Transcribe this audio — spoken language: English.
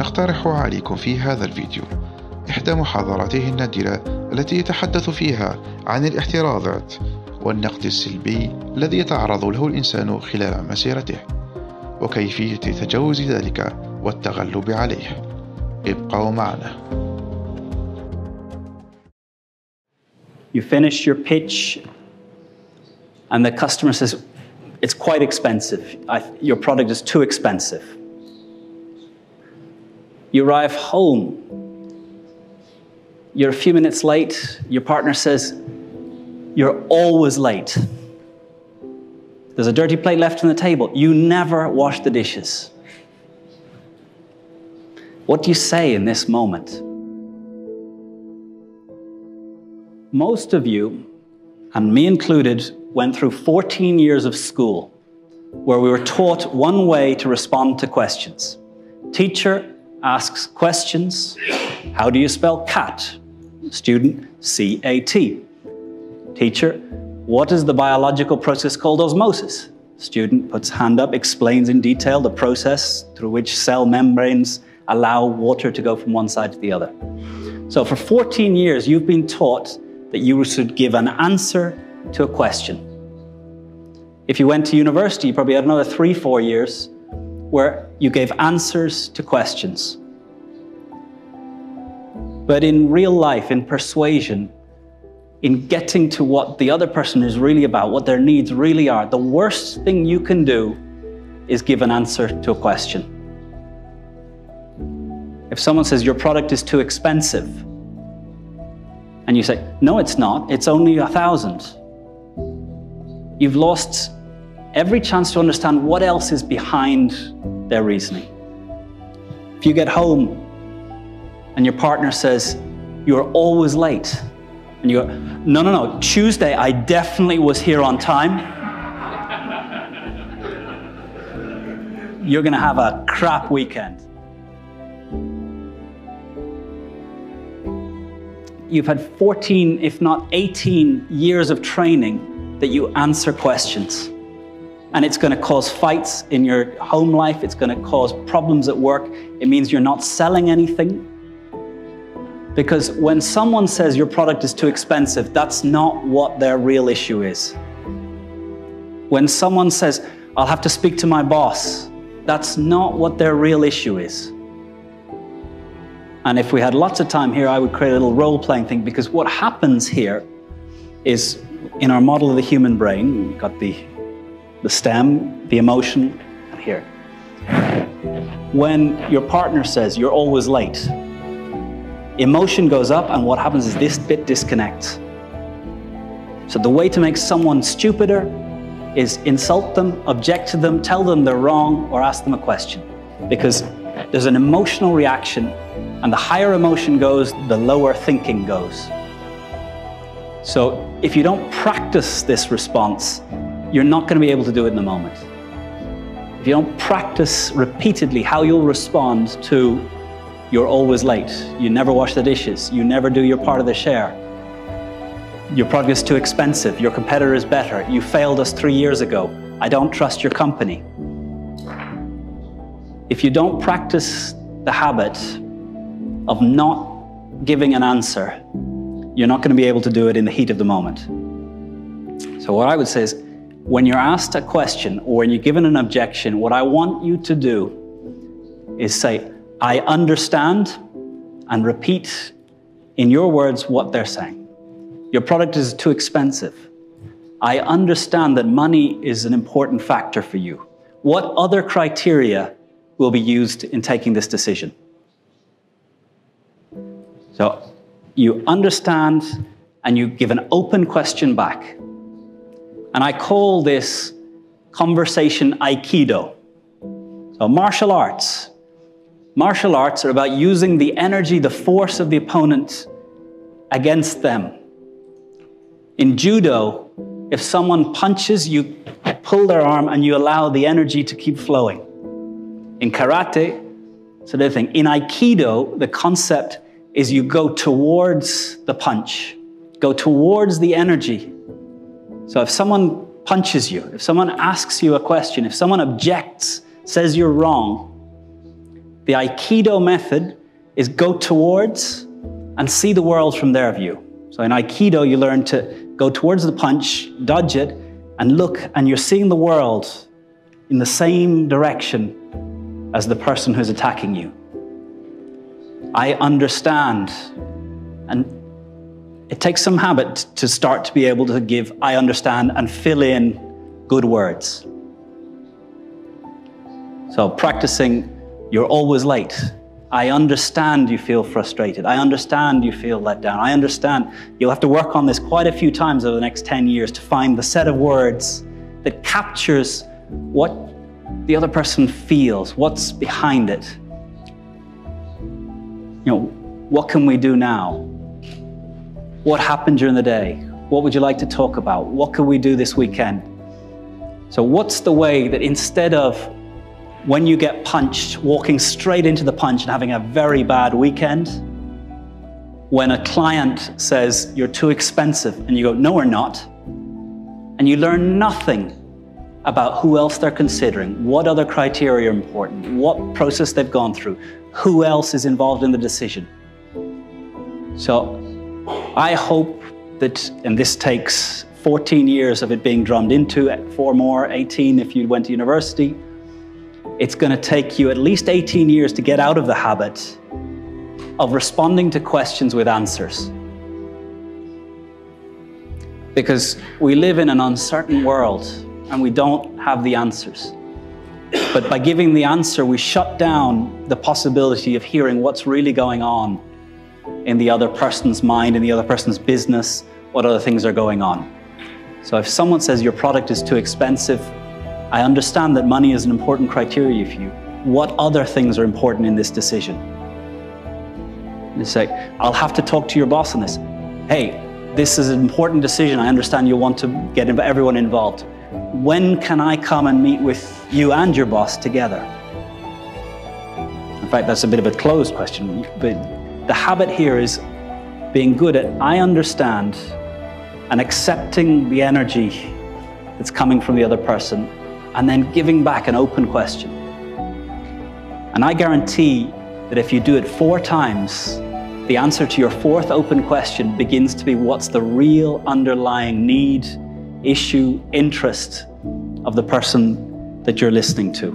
سأقترح عليكم في هذا الفيديو إحدى محاضراته النادرة التي يتحدث فيها عن الاحترازات والنقد السلبي الذي يتعرض له الإنسان خلال مسيرته وكيفية تجاوز ذلك والتغلب عليه. ابقوا معنا. You finish your pitch and the customer says, it's quite expensive. Your product is too expensive. You arrive home. You're a few minutes late. Your partner says, you're always late. There's a dirty plate left on the table. You never wash the dishes. What do you say in this moment? Most of you, and me included, went through 14 years of school where we were taught one way to respond to questions. Teacher asks questions. How do you spell cat? Student, C-A-T. Teacher, what is the biological process called osmosis? Student puts hand up, explains in detail the process through which cell membranes allow water to go from one side to the other. So for 14 years, you've been taught that you should give an answer to a question. If you went to university, you probably had another 3-4 years where you gave answers to questions. But in real life, in persuasion, in getting to what the other person is really about, what their needs really are, the worst thing you can do is give an answer to a question. If someone says your product is too expensive, and you say, no, it's not, it's only 1,000. You've lost every chance to understand what else is behind their reasoning. If you get home and your partner says, you're always late, and you go, no, Tuesday I definitely was here on time, you're gonna have a crap weekend. You've had 14, if not 18 years of training that you answer questions. And it's going to cause fights in your home life. It's going to cause problems at work. It means you're not selling anything. Because when someone says your product is too expensive, that's not what their real issue is. When someone says, I'll have to speak to my boss, that's not what their real issue is. And if we had lots of time here, I would create a little role-playing thing, because what happens here is, in our model of the human brain, we've got the stem, the emotion, and here. When your partner says, you're always late, emotion goes up, and what happens is this bit disconnects. So the way to make someone stupider is insult them, object to them, tell them they're wrong, or ask them a question. Because there's an emotional reaction, and the higher emotion goes, the lower thinking goes. So if you don't practice this response, you're not going to be able to do it in the moment. If you don't practice repeatedly how you'll respond to you're always late, you never wash the dishes, you never do your part of the share, your product is too expensive, your competitor is better, you failed us 3 years ago, I don't trust your company. If you don't practice the habit of not giving an answer, you're not going to be able to do it in the heat of the moment. So what I would say is, when you're asked a question or when you're given an objection, what I want you to do is say, I understand, and repeat in your words what they're saying. Your product is too expensive. I understand that money is an important factor for you. What other criteria will be used in taking this decision? So you understand and you give an open question back. And I call this conversation Aikido. So martial arts. Martial arts are about using the energy, the force of the opponent against them. In judo, if someone punches, you pull their arm and you allow the energy to keep flowing. In karate, it's another thing. In Aikido, the concept is you go towards the punch, go towards the energy. So if someone punches you, if someone asks you a question, if someone objects, says you're wrong, The Aikido method is go towards and see the world from their view. So in Aikido, you learn to go towards the punch, dodge it, and look, and you're seeing the world in the same direction as the person who's attacking you. I understand. And it takes some habit to start to be able to give I understand and fill in good words. So practicing, you're always late. I understand you feel frustrated. I understand you feel let down. I understand. You'll have to work on this quite a few times over the next 10 years to find the set of words that captures what the other person feels, what's behind it. You know, what can we do now? What happened during the day? What would you like to talk about? What could we do this weekend? So what's the way that instead of when you get punched, walking straight into the punch and having a very bad weekend, when a client says you're too expensive and you go, no, we're not, and you learn nothing about who else they're considering, what other criteria are important, what process they've gone through, who else is involved in the decision. So I hope that, and this takes 14 years of it being drummed into, 4 more, 18 if you went to university, it's going to take you at least 18 years to get out of the habit of responding to questions with answers. Because we live in an uncertain world and we don't have the answers. But by giving the answer, we shut down the possibility of hearing what's really going on in the other person's mind, in the other person's business, what other things are going on. So if someone says your product is too expensive, I understand that money is an important criteria for you. What other things are important in this decision? You say, I'll have to talk to your boss on this. Hey, this is an important decision. I understand you want to get everyone involved. When can I come and meet with you and your boss together? In fact, that's a bit of a closed question, but the habit here is being good at I understand and accepting the energy that's coming from the other person, and then giving back an open question. And I guarantee that if you do it 4 times, the answer to your 4th open question begins to be what's the real underlying need, issue, interest of the person that you're listening to.